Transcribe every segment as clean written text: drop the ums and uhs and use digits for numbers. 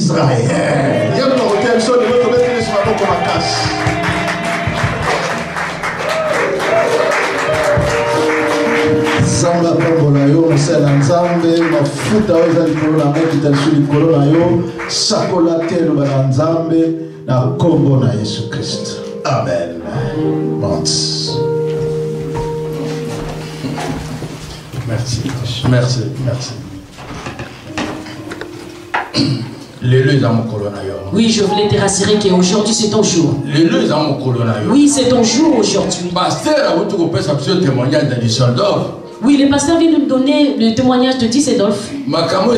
Israël. Zamba pambola yo mosala nzambe mafuta oyo eza likolo na ngai kitaliso likolo na yo sakola te eloba na nzambe na kombo na Yesu Kristo. Amen. Merci. Merci. Merci. Oui, je voulais te rassurer qu'aujourd'hui c'est ton jour. Oui, c'est ton jour aujourd'hui. Oui, le pasteur vient de me donner le témoignage de Düsseldorf. Amen.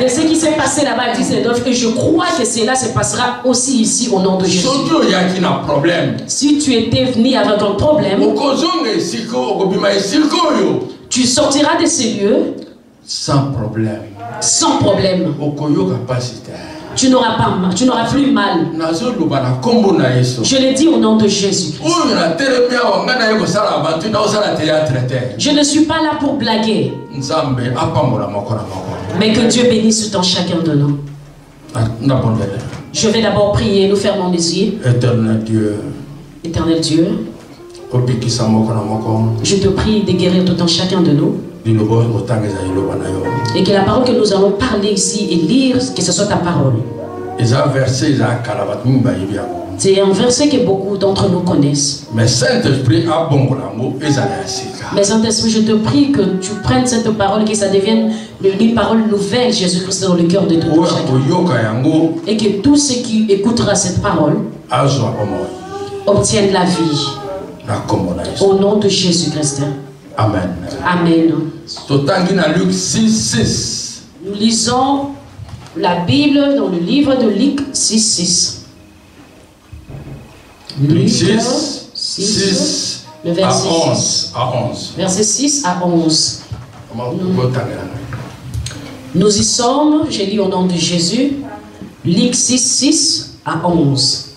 De ce qui s'est passé là-bas à Düsseldorf, et je crois que cela se passera aussi ici au nom de Jésus. Si tu étais venu avec un problème, tu sortiras de ces lieux sans problème. Sans problème. Tu n'auras plus mal. Je le dis au nom de Jésus. Je ne suis pas là pour blaguer. Mais que Dieu bénisse dans chacun de nous. Je vais d'abord prier, nous fermons les yeux. Éternel Dieu, je te prie de guérir tout en chacun de nous. Et que la parole que nous allons parler ici et lire, que ce soit ta parole. C'est un verset que beaucoup d'entre nous connaissent. Mais Saint-Esprit, je te prie que tu prennes cette parole, que ça devienne une parole nouvelle, Jésus-Christ, dans le cœur de tout chacun. Et que tous ceux qui écoutera cette parole obtiennent la vie. Au nom de Jésus-Christ. Amen. Amen. Luc 6:6. Nous lisons la Bible dans le livre de Luc 6:6. Luc 6, le verset à 11. Verset 6 à 11. Nous y sommes, j'ai lu au nom de Jésus, Luc 6 à 11.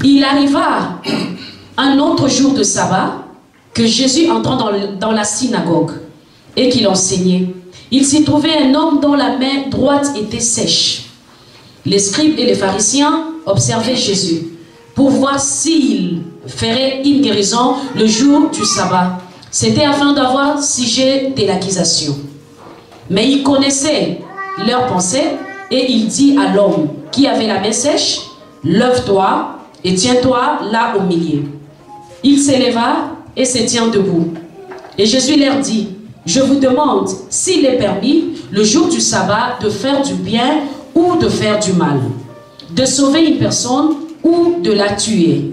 Il arriva un autre jour de sabbat que Jésus entrant dans la synagogue et qu'il enseignait. Il s'y trouvait un homme dont la main droite était sèche. Les scribes et les pharisiens observaient Jésus pour voir s'il ferait une guérison le jour du sabbat. C'était afin d'avoir sujet de l'accusation. Mais il connaissait leurs pensées et il dit à l'homme qui avait la main sèche, « Lève-toi et tiens-toi là au milieu. » Il s'éleva et se tient debout. Et Jésus leur dit, « Je vous demande s'il est permis, le jour du sabbat, de faire du bien ou de faire du mal, de sauver une personne ou de la tuer. »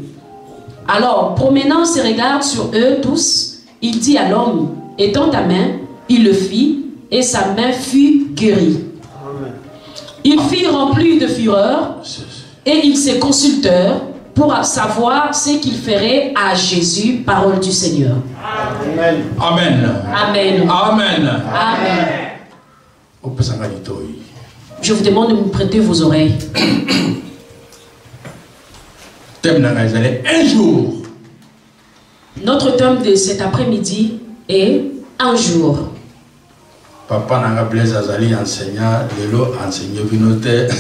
Alors, promenant ses regards sur eux tous, il dit à l'homme, « Étends ta main. » Il le fit, et sa main fut guérie. Ils furent remplis de fureur, et ils se consultèrent pour savoir ce qu'ils feraient à Jésus, parole du Seigneur. Amen. Amen. Amen. Amen. Amen. Je vous demande de me prêter vos oreilles. Un jour. Notre thème de cet après-midi est un jour. Papa Nanga Blaise Azali enseignant, Lelo enseignant Vinote.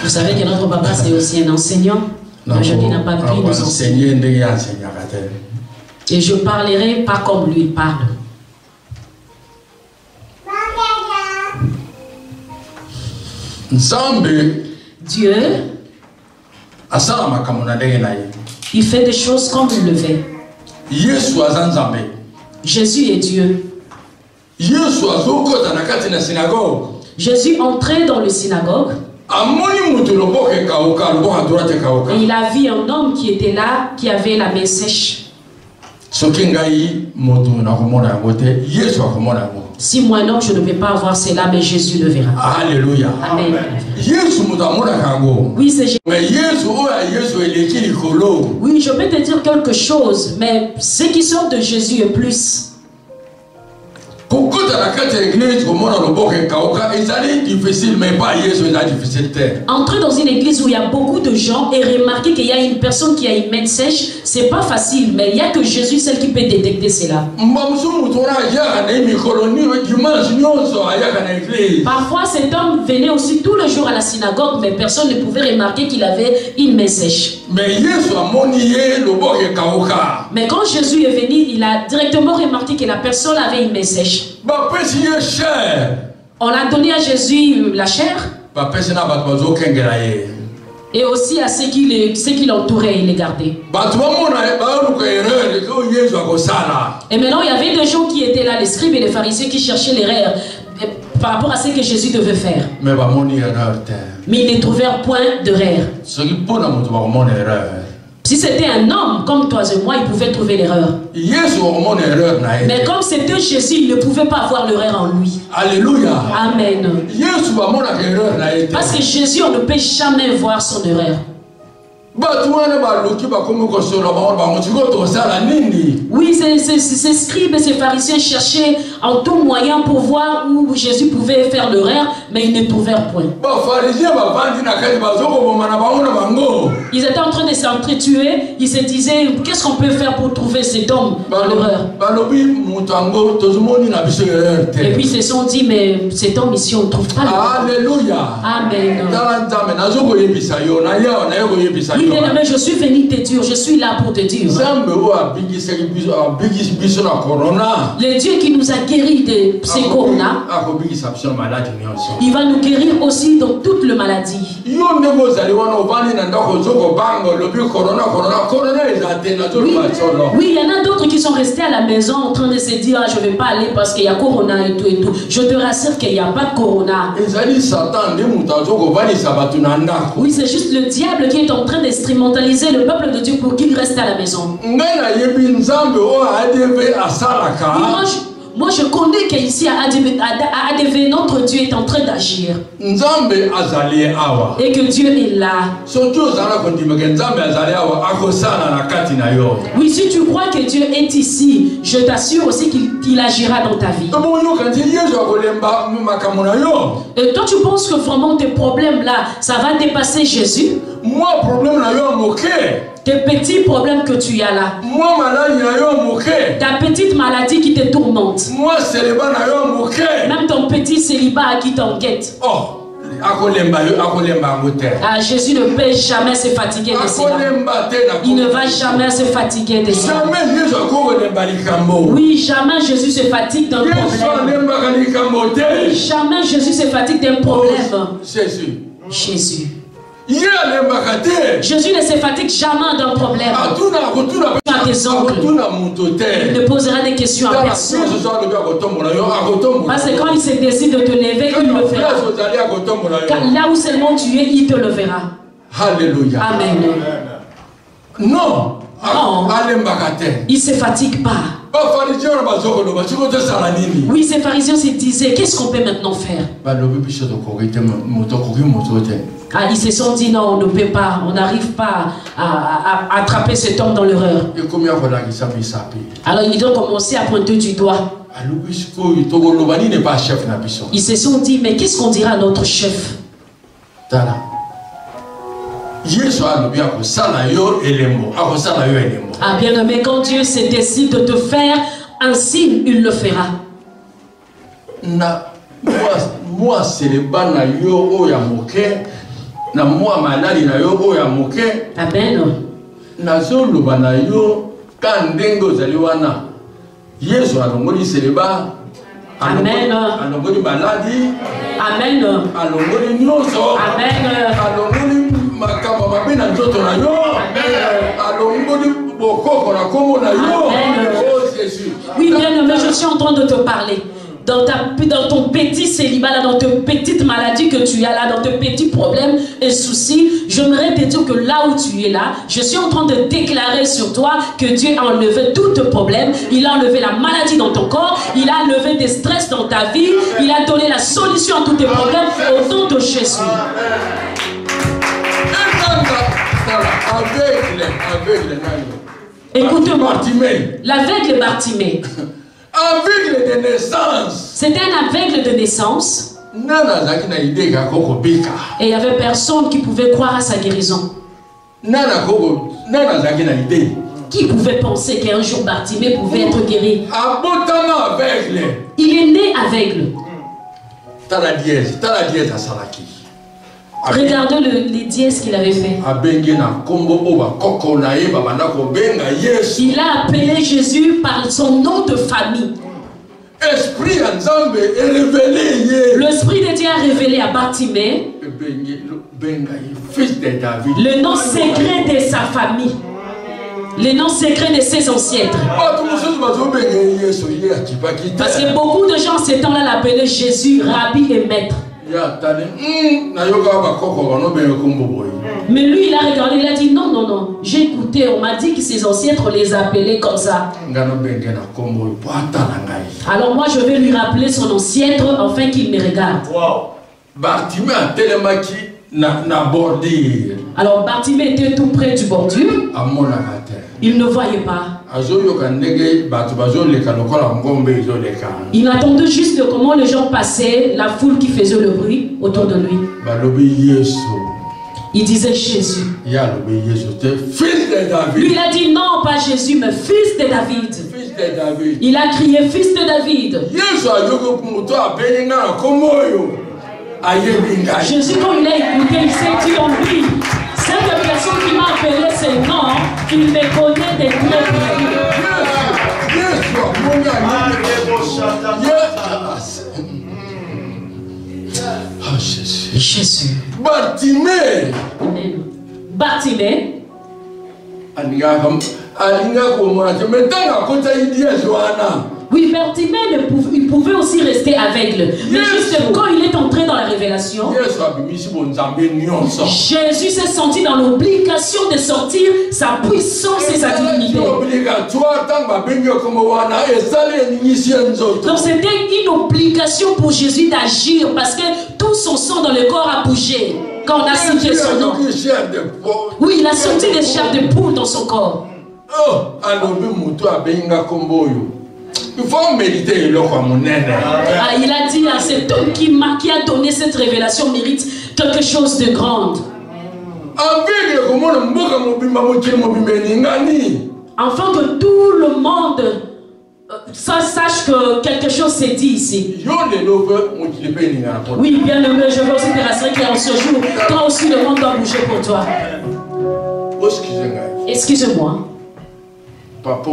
Vous savez que notre papa c'est aussi un enseignant. Aujourd'hui n'a pas pu nous enseigner. Et je ne parlerai pas comme lui parle. Dieu, il fait des choses comme il le fait. Jésus est Dieu. Jésus entrait dans le synagogue. Et il a vu un homme qui était là, qui avait la main sèche. Si moi-même je ne peux pas voir cela, mais Jésus le verra. Alléluia. Amen. Oui, c'est Jésus. Oui, je peux te dire quelque chose, mais ce qui sort de Jésus est plus. Entrer dans une église où il y a beaucoup de gens et remarquer qu'il y a une personne qui a une main sèche, c'est pas facile, mais il n'y a que Jésus seul qui peut détecter cela. Parfois cet homme venait aussi tous les jours à la synagogue, mais personne ne pouvait remarquer qu'il avait une main sèche. Mais quand Jésus est venu, il a directement remarqué que la personne avait une main sèche. On a donné à Jésus la chair et aussi à ceux qui l'entouraient, il les gardait. Et maintenant, il y avait des gens qui étaient là, les scribes et les pharisiens, qui cherchaient l'erreur par rapport à ce que Jésus devait faire. Mais ils ne trouvèrent point d'erreur. Si c'était un homme comme toi et moi, il pouvait trouver l'erreur. Mais comme c'était Jésus, il ne pouvait pas avoir l'erreur en lui. Alléluia. Amen. Parce que Jésus, on ne peut jamais voir son erreur. Oui, ces scribes et ces pharisiens cherchaient en tout moyen pour voir où Jésus pouvait faire l'erreur, mais ils ne trouvèrent point. Ils étaient en train de s'entretuer, ils se disaient, qu'est-ce qu'on peut faire pour trouver cet homme dans l'erreur? Et puis ils se sont dit, mais cet homme ici, on ne trouve pas l'erreur. Alléluia. Amen. Oui, bien-aimé, je suis venu te dire, je suis là pour te dire. Le Dieu qui nous a guéris de ces corona, il va nous guérir aussi dans toute la maladie. Oui. Oui, il y en a d'autres qui sont restés à la maison en train de se dire, ah, je ne vais pas aller parce qu'il y a corona et tout et tout. Je te rassure qu'il n'y a pas de corona. Oui, c'est juste le diable qui est en train d'instrumentaliser le peuple de Dieu pour qu'il reste à la maison. Moi je connais qu'ici à ADV, notre Dieu est en train d'agir. Et que Dieu est là. Oui, si tu crois que Dieu est ici, je t'assure aussi qu'il agira dans ta vie. Et toi tu penses que vraiment tes problèmes là, ça va dépasser Jésus? Moi, problème là, tes petits problèmes que tu as là, ta petite maladie qui te tourmente, même ton petit célibat qui t'enquête. Ah, Jésus ne peut jamais se fatiguer de cela. Il ne va jamais se fatiguer de cela. Oui, jamais Jésus se fatigue d'un problème. Oui, jamais Jésus se fatigue d'un problème. Jésus. Jésus ne se fatigue jamais d'un problème. À tes oncles, il ne posera des questions à personne. Parce que quand il se décide de te lever, il le fera. Là où seulement tu es, il te le verra. Alléluia. Amen. Non. Il ne se fatigue pas. Oui, ces pharisiens se disaient, qu'est-ce qu'on peut maintenant faire? Ah, ils se sont dit, non, on ne peut pas, on n'arrive pas à attraper cet homme dans l'erreur. Alors ils ont commencé à pointer du doigt. Ils se sont dit, mais qu'est-ce qu'on dira à notre chef? Ah, bien aimé, quand Dieu se décide de te faire un signe, il le fera. Moi, c'est le ban na yo oya moke. Na moi malali na yo oya moke. Amen. Na zolo bana yo kandengo zaliwana. Yesu alongoli seleba. Amen. Alongoli maladi. Amen. Alongoli nyoso. Amen. Alongoli makamba mabena nzoto na yo. Amen. Alongoli bokoko na komo na yo. Oh Jésus. Oui, bien aimé, je suis en train de te parler. Dans ton petit célibat, là, dans tes petites maladies que tu as là, dans tes petits problèmes et soucis, j'aimerais te dire que là où tu es là, je suis en train de déclarer sur toi que Dieu a enlevé tous tes problèmes, il a enlevé la maladie dans ton corps, il a enlevé des stress dans ta vie, il a donné la solution à tous tes problèmes au nom de Jésus. Écoute-moi, l'aveugle Bartimée. Aveugle de naissance. C'était un aveugle de naissance. Et il n'y avait personne qui pouvait croire à sa guérison. Qui pouvait penser qu'un jour Bartimée pouvait être guéri? Il est né aveugle. Regardez les dièses qu'il avait fait. Il a appelé Jésus par son nom de famille. L'Esprit de Dieu a révélé à Bartimée le nom secret de sa famille, le nom secret de ses ancêtres. Parce que beaucoup de gens, ces temps-là, l'appelaient Jésus, Rabbi et Maître. Mais lui, il a regardé, il a dit non, non, non. J'ai écouté, on m'a dit que ses ancêtres les appelaient comme ça. Alors moi, je vais lui rappeler son ancêtre afin qu'il me regarde. Alors Bartimée était tout près du bordure. Il ne voyait pas. Il attendait juste comment les gens passaient, la foule qui faisait le bruit autour de lui. Il disait Jésus. Lui, il a dit non, pas Jésus, mais fils de David. Il a crié fils de David. Jésus, quand il a écouté, il s'est dit en lui, cette personne qui m'a appelé ce nom, il me connaît des très Jésus. Bartimée. Oui, Bartimée, il pouvait aussi rester aveugle. Mais juste quand il est entré dans la révélation, Jésus s'est senti dans l'obligation de sortir sa puissance et sa divinité. Donc c'était une obligation pour Jésus d'agir parce que tout son sang dans le corps a bougé quand on a cité son nom. Oui, il a sorti des chairs de poule dans son corps. Il faut méditer le ah, il a dit à cet homme qui a donné cette révélation mérite quelque chose de grand. Afin que tout le monde sache que quelque chose s'est dit ici. Oui, bien aimé, je veux aussi te rassurer qu'en ce jour, toi aussi le monde doit bouger pour toi. Excusez-moi. Papa,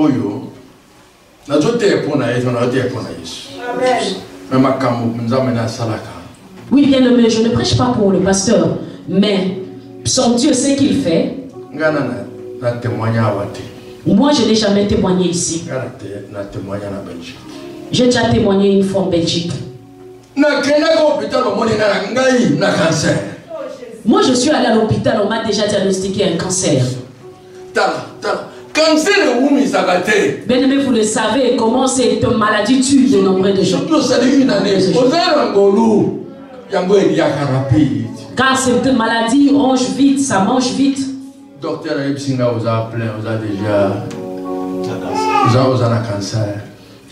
oui, bien aimé, je ne prêche pas pour le pasteur, mais son Dieu sait qu'il fait. Moi, je n'ai jamais témoigné ici. J'ai déjà témoigné une fois en Belgique. Moi, je suis allé à l'hôpital, on m'a déjà diagnostiqué un cancer. Bien aimé, vous le savez, comment cette maladie tue de nombreux gens. Car cette maladie ronge vite, ça mange vite. Docteur vous a déjà cancer.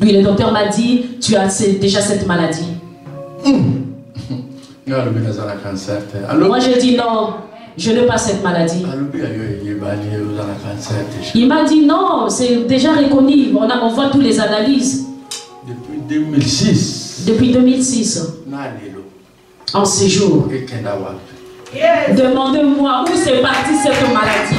Oui, le docteur m'a dit, tu as déjà cette maladie. Moi, je dis non. Je n'ai pas cette maladie. Il m'a dit non, c'est déjà reconnu. On voit toutes les analyses. Depuis 2006. Depuis 2006. En séjour. Demandez-moi où c'est parti cette maladie.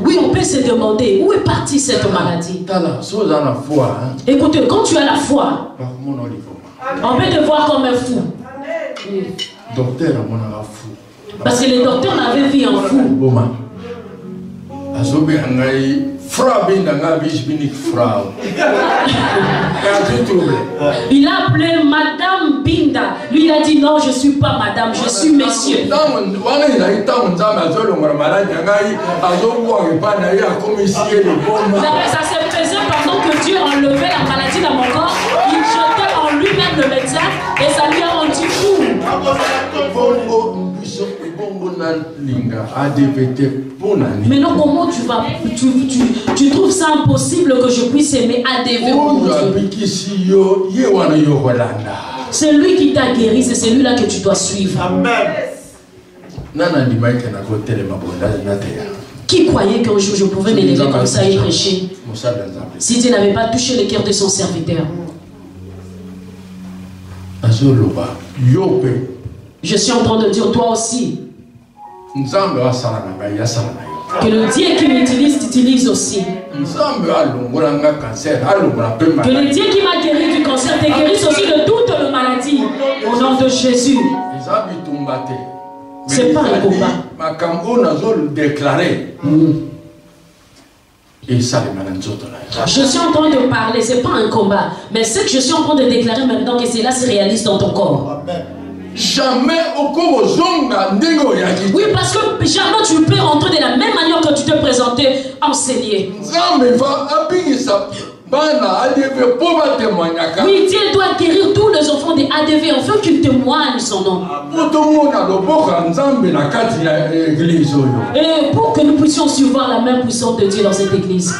Oui, on peut se demander où est partie cette maladie. Écoutez, quand tu as la foi, on peut te voir comme un fou. Parce que le docteur m'avait vu en fou. Il a appelé Madame Binda. Lui, il a dit non, je ne suis pas Madame, je suis Monsieur. Ça se faisait pendant que Dieu enlevait la maladie dans mon corps. Il jetait en lui-même le Maintenant, comment tu trouves ça impossible que je puisse aimer ADV pour mon Dieu? C'est lui qui t'a guéri, c'est celui-là que tu dois suivre. Amen. Qui croyait qu'un jour je pouvais m'élever comme ça et prêcher si Dieu n'avait pas touché le cœur de son serviteur? Je suis en train de dire, toi aussi, que le Dieu qui m'utilise t'utilise aussi. Que le Dieu qui m'a guéri du cancer te guérisse aussi de toutes les maladies. Au nom de Jésus. C'est pas un combat. Je suis en train de parler, c'est pas un combat. Mais ce que je suis en train de déclarer maintenant, que cela se réalise dans ton corps. Jamais au oui, parce que jamais tu peux rentrer de la même manière que tu te présentais enseigné. Oui, Dieu doit guérir tous les enfants des ADV afin qu'ils témoignent son nom. Et pour que nous puissions suivre la main puissante de Dieu dans cette église.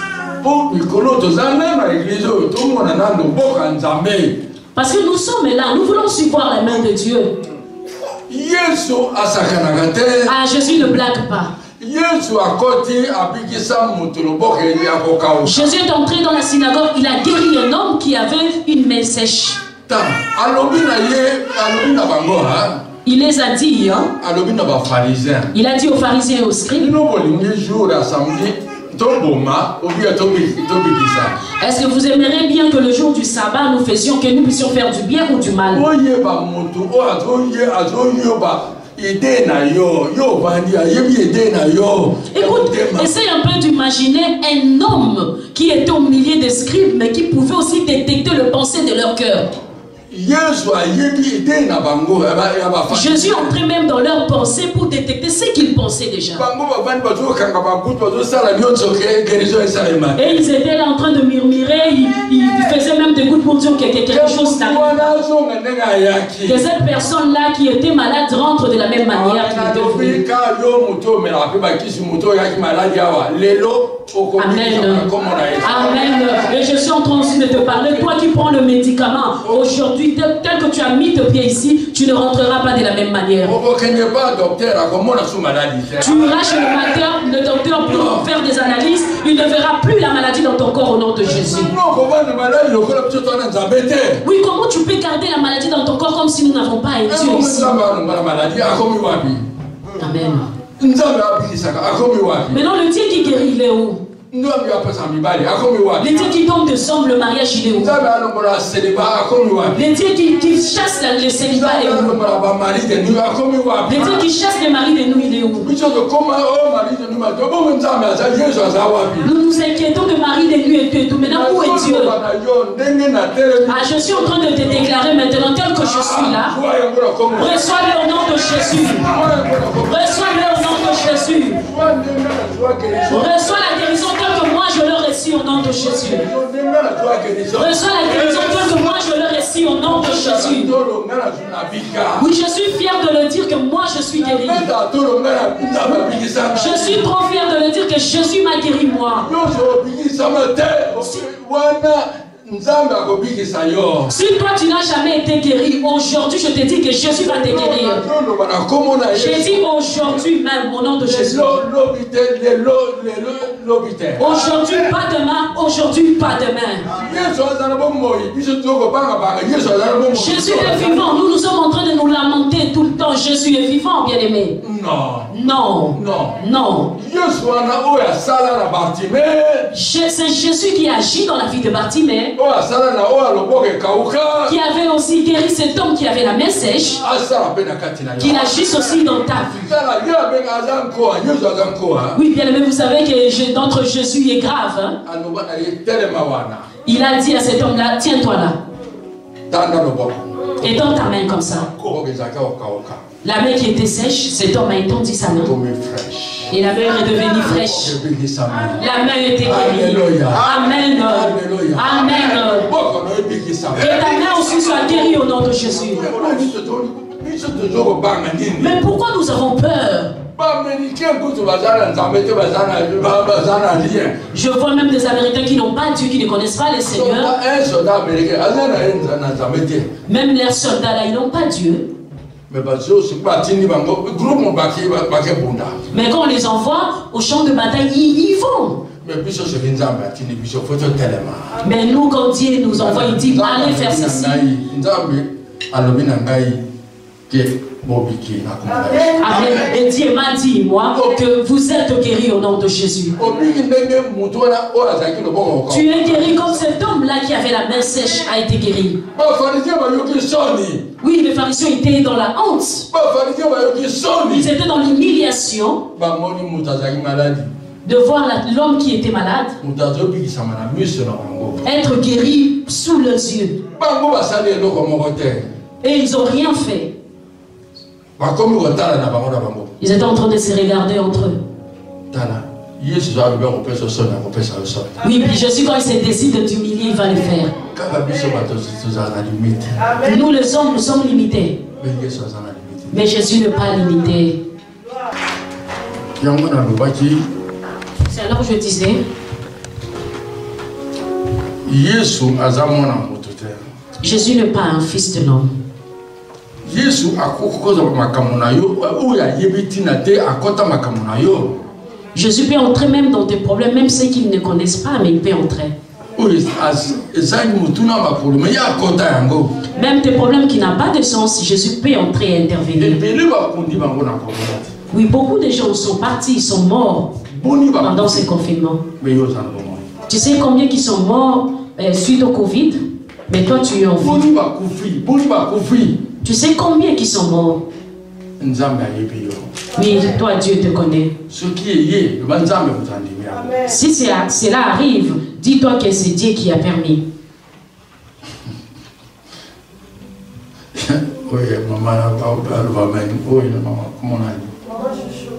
Parce que nous sommes là, nous voulons suivre la main de Dieu. Ah, Jésus ne blague pas. Jésus est entré dans la synagogue, il a guéri un homme qui avait une main sèche. Il les a dit, hein? Il a dit aux pharisiens et aux scribes, est-ce que vous aimeriez bien que le jour du sabbat nous faisions, que nous puissions faire du bien ou du mal? Écoute, essaye un peu d'imaginer un homme qui était au milieu des scribes, mais qui pouvait aussi détecter le pensée de leur cœur. Jésus entrait même dans leurs pensées pour détecter ce qu'ils pensaient déjà. Et ils étaient là en train de murmurer, ils faisaient même des gouttes pour dire que quelque chose n'arrive. Que cette personne-là qui était malade rentre de la même manière qu'il était venu. Amen. Amen. Et je suis en train aussi de te parler, toi qui prends le médicament, aujourd'hui, tel que tu as mis tes pieds ici, tu ne rentreras pas de la même manière. Tu iras chez le docteur pour faire des analyses, il ne verra plus la maladie dans ton corps au nom de Jésus. Oui, comment tu peux garder la maladie dans ton corps comme si nous n'avons pas un Dieu ici? Amen. Maintenant, le Dieu qui guérit, il est où? Le Dieu qui donne des hommes le mariage, il est où? Le Dieu qui chasse le célibat, il est où? Le Dieu qui chasse les maris de nous, il est où? Nous nous inquiétons que Marie de nous est tout. Maintenant, où est Dieu? Ah, je suis en train de te déclarer maintenant, tel que je suis là, reçois-le au nom de Jésus. Reçois-le au nom de Jésus. Reçois la guérison telle que moi je le reçu au nom de Jésus. Reçois la guérison telle que moi je le reçu au nom de Jésus. Oui, je suis fier de le dire que moi je suis guéri. Je suis trop fier de le dire que Jésus m'a guéri moi. Si toi tu n'as jamais été guéri, aujourd'hui je te dis que Jésus va te guérir. J'ai dit aujourd'hui même au nom de Jésus. Aujourd'hui pas demain, aujourd'hui pas demain. Jésus est vivant, nous sommes en train de nous lamenter tout le temps. Jésus est vivant, bien aimé. Non. C'est Jésus qui agit dans la vie de Bartimée, qui avait aussi guéri cet homme qui avait la main sèche, qu'il agisse aussi dans ta vie. Oui, bien aimé, vous savez que notre Jésus est grave. Hein? Il a dit à cet homme-là, tiens-toi là. Et donne ta main comme ça. La main qui était sèche, cet homme a étendu sa main. Et la main est devenue fraîche. La main était guérie. Amen. Amen. Et ta main aussi soit guérie au nom de Jésus. Mais pourquoi nous avons peur? Je vois même des Américains qui n'ont pas Dieu, qui ne connaissent pas le Seigneur. Même leurs soldats là, ils n'ont pas Dieu. Mais quand on les envoie au champ de bataille, ils vont. Mais nous, quand Dieu nous envoie, il dit allez faire ceci. Amen. Et Dieu m'a dit, moi, que vous êtes guéris au nom de Jésus. Tu es guéri comme cet homme-là qui avait la main sèche a été guéri. Oui, les pharisiens étaient dans la honte. Ils étaient dans l'humiliation de voir l'homme qui était malade être guéri sous leurs yeux. Et ils n'ont rien fait. Ils étaient en train de se regarder entre eux. Oui, puis Jésus, quand il se décide d'humilier, il va le faire. Nous, les hommes, nous sommes limités. Mais Jésus n'est pas limité. C'est alors que je disais, Jésus n'est pas un fils de l'homme. Jésus peut entrer même dans tes problèmes, même ceux qu'ils ne connaissent pas, mais il peut entrer. Même tes problèmes qui n'ont pas de sens, Jésus peut entrer et intervenir. Oui, beaucoup de gens sont partis, ils sont morts pendant ce confinement. Tu sais combien qui sont morts suite au Covid? Mais toi tu es en vie. Tu sais combien qui sont morts? Oui, toi Dieu te connaît. Si cela arrive, dis-toi que c'est Dieu qui a permis.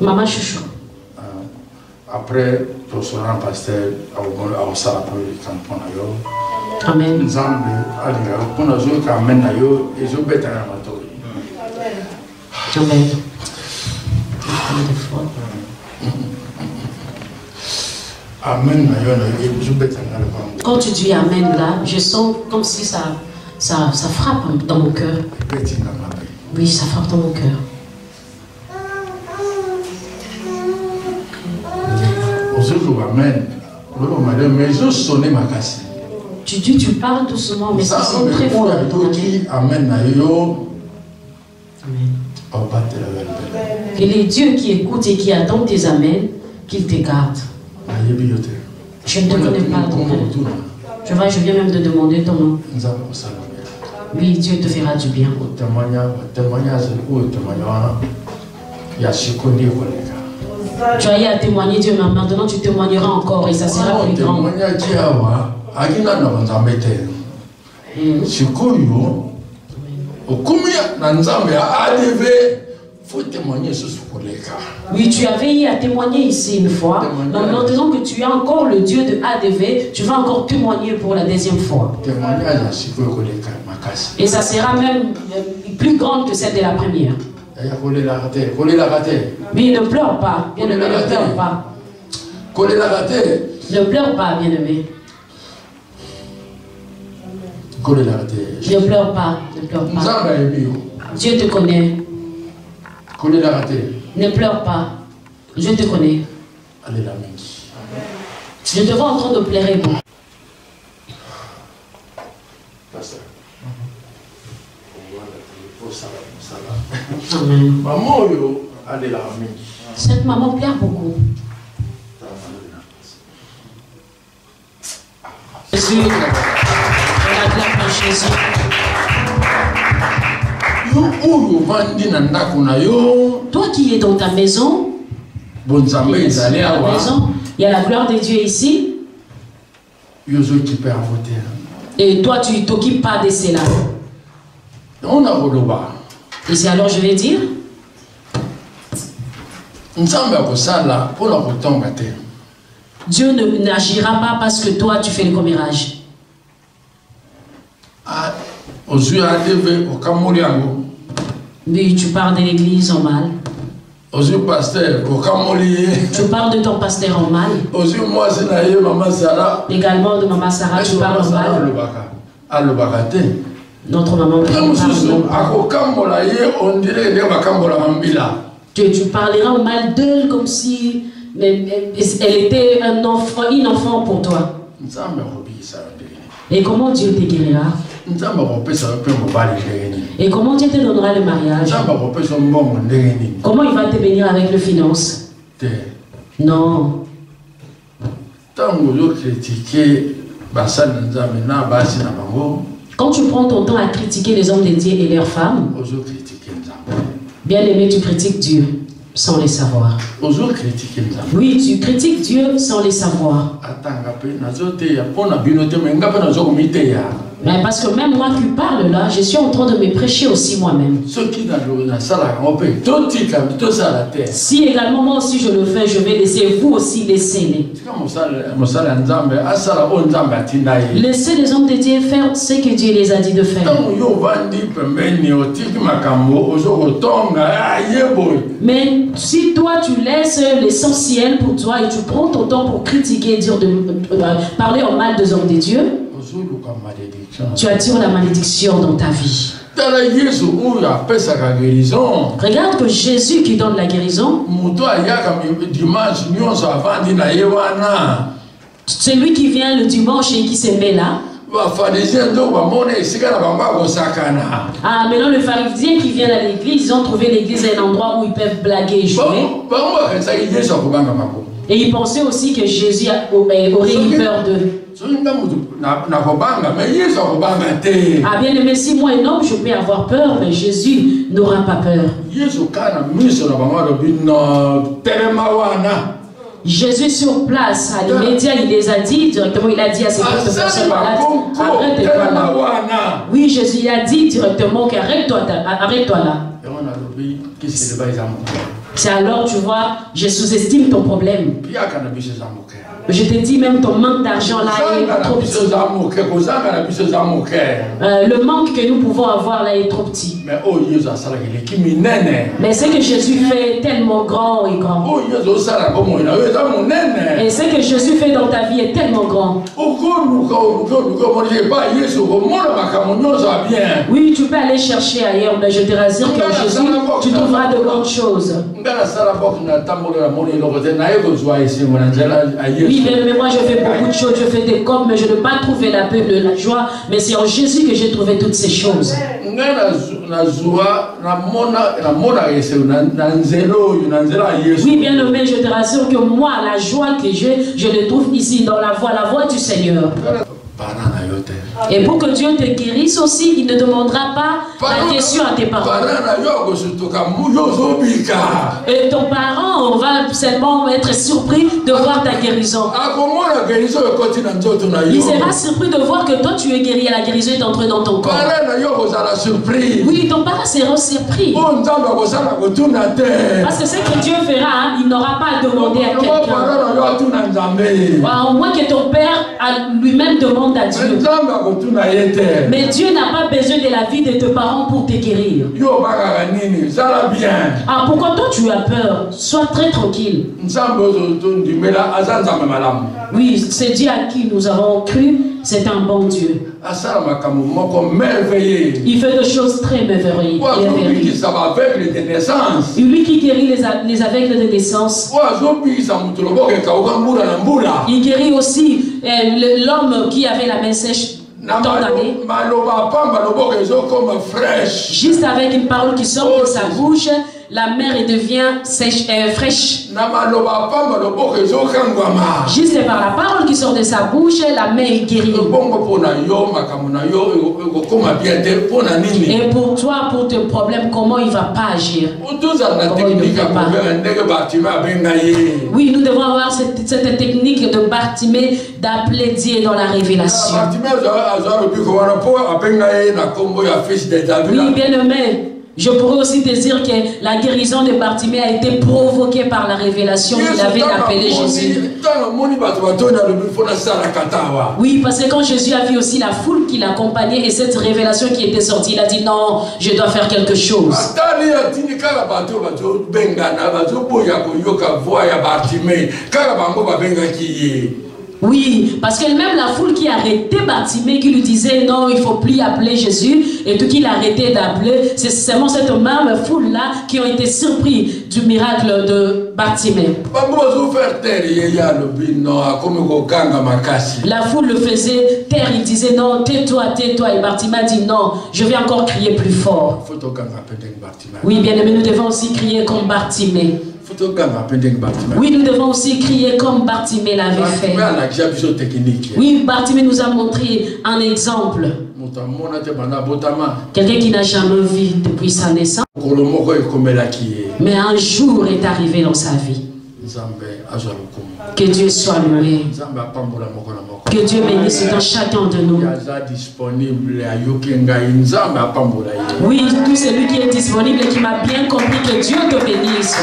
Maman chouchou. Après, tu seras un pasteur Amen. Amen. Quand tu dis Amen là, je sens comme si ça frappe dans mon cœur. Oui, ça frappe dans mon cœur. Amen. Tu dis, tu parles doucement, mais ça sonne très fort. Amen. Que les dieux qui écoutent et qui attendent tes amens, qu'ils te gardent. Je ne te connais pas ton nom. Je viens même de demander ton nom. Oui, Dieu te fera du bien. Tu as eu à témoigner Dieu, mais maintenant tu témoigneras encore et ça sera plus grand. Oui, tu avais eu à témoigner ici une fois. Donc maintenant que tu es encore le Dieu de ADV, tu vas encore témoigner pour la deuxième fois. Et ça sera même plus grande que celle de la première. Mais ne pleure pas, bien-aimé, ne pleure pas. Ne pleure pas, bien-aimé. Ne pleure pas, ne pleure pas. Dieu te connaît. Ne pleure pas. Je te connais. Je te vois en train de pleurer. Amen. Cette maman pleure beaucoup. Jésus, on acclame Jésus. Toi qui es dans ta maison, il y a la gloire de Dieu ici. Et toi tu t'occupes pas de cela. Et c'est alors je vais dire, Dieu n'agira pas parce que toi tu fais le commérage. Oui, tu parles de l'église en mal. Aussi pasteur, Tu parles de ton pasteur en mal. aussi moi c'est naïe maman Sarah. Également de maman Sarah, tu parles en mal. Notre maman parle tu parleras en mal d'elle comme si elle était un enfant, une enfant pour toi. Et comment Dieu te guérira? Et comment Dieu te donnera le mariage? Comment il va te bénir avec le finance? Non. Quand tu prends ton temps à critiquer les hommes de Dieu et leurs femmes, bien aimé, tu critiques Dieu sans les savoir. Oui, tu critiques Dieu sans les savoir. Mais parce que même moi qui parle là, je suis en train de me prêcher aussi moi-même. Si également moi aussi je le fais, je vais laisser vous aussi laisser. Laissez les hommes de Dieu faire ce que Dieu les a dit de faire. Mais si toi tu laisses l'essentiel pour toi et tu prends ton temps pour critiquer et dire parler en mal des hommes de Dieu, tu attires la malédiction dans ta vie. Regarde que Jésus qui donne la guérison, c'est lui qui vient le dimanche et qui se met là. Ah, maintenant le pharisien qui vient à l'église, ils ont trouvé l'église un endroit où ils peuvent blaguer et jouer. Et ils pensaient aussi que Jésus aurait eu peur d'eux. Ah bien aimé, si moi un homme je peux avoir peur, mais Jésus n'aura pas peur. Jésus sur place, à l'immédiat, il les a dit directement, il a dit à ces personnes malades, arrête-toi là. Oui, Jésus il a dit directement qu'arrête-toi là. C'est alors, tu vois, je sous-estime ton problème. Je te dis même ton manque d'argent là est trop petit. Le manque que nous pouvons avoir là est trop petit. Mais ce que Jésus fait est tellement grand et grand. Et ce que Jésus fait dans ta vie est tellement grand. Oui, tu peux aller chercher ailleurs, mais je te rassure que Jésus, tu trouveras de grandes choses. Oui, mais moi je fais beaucoup de choses, je fais des copes, mais je ne peux pas trouver la paix de la joie. Mais c'est en Jésus que j'ai trouvé toutes ces choses. Oui, bien aimé, je te rassure que moi, la joie que j'ai, je le trouve ici, dans la voix du Seigneur. Et pour que Dieu te guérisse aussi, il ne demandera pas la question à tes parents. Et ton parent va seulement être surpris de voir ta guérison. Il sera surpris de voir que toi tu es guéri et la guérison est entrée dans ton corps. Oui, ton parent sera surpris. Parce que ce que Dieu fera, hein, il n'aura pas à demander à quelqu'un. Au moins que ton père lui-même demande à Dieu. Mais Dieu n'a pas besoin de la vie de tes parents pour te guérir. Ah, pourquoi toi tu as peur? Sois très tranquille. Oui, c'est Dieu à qui nous avons cru, c'est un bon Dieu. Il fait des choses très merveilleuses. Lui qui guérit les aveugles de naissance. Il guérit aussi l'homme qui avait la main sèche. Juste avec une parole qui sort de sa bouche, la mer devient sèche, fraîche. Juste par la parole qui sort de sa bouche, la mer est guérie. Et pour toi, pour tes problèmes, comment il ne va pas agir? Oui, nous devons avoir cette technique de Bartimée d'appeler Dieu dans la révélation. Oui, bien aimé. Je pourrais aussi te dire que la guérison de Bartimée a été provoquée par la révélation qu'il avait d'appeler Jésus. Oui, parce que quand Jésus a vu aussi la foule qui l'accompagnait et cette révélation qui était sortie, il a dit non, je dois faire quelque chose. Oui, parce que même la foule qui arrêtait Bartimée, qui lui disait non, il ne faut plus appeler Jésus, et tout qu'il arrêtait d'appeler, c'est seulement cette même foule-là qui ont été surpris du miracle de Bartimée. La foule le faisait taire, il disait non, tais-toi, tais-toi, et Bartimée a dit non, je vais encore crier plus fort. Oui, bien aimé, nous devons aussi crier comme Bartimée. Oui, nous devons aussi crier comme Bartimée l'avait fait. Oui, Bartimée nous a montré un exemple. Quelqu'un qui n'a jamais vu depuis sa naissance. Mais un jour est arrivé dans sa vie. Que Dieu soit loué. Que Dieu bénisse dans chacun de nous. Oui, tout celui qui est disponible et qui m'a bien compris, que Dieu te bénisse.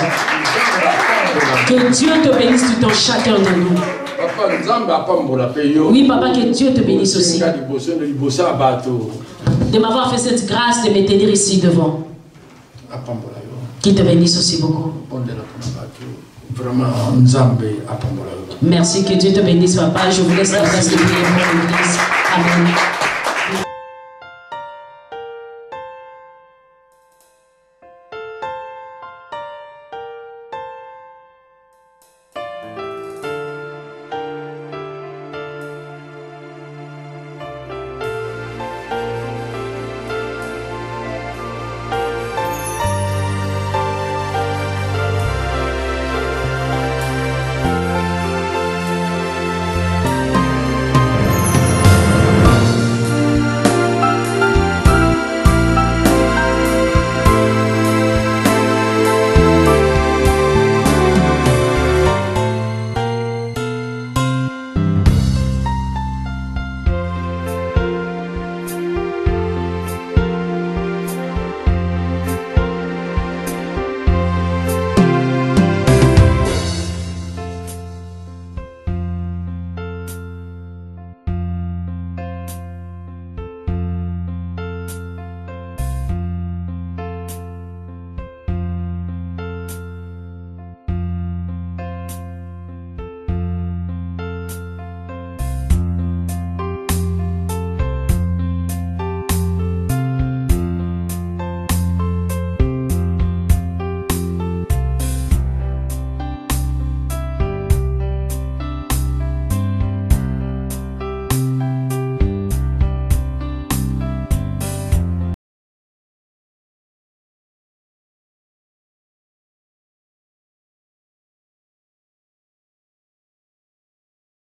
Que Dieu te bénisse tout dans chacun de nous. Oui, papa, que Dieu te bénisse aussi. De m'avoir fait cette grâce de me tenir ici devant. Qui te bénisse aussi beaucoup. Merci, que Dieu te bénisse, papa. Je vous laisse la grâce de prier pour l'Église. Amen.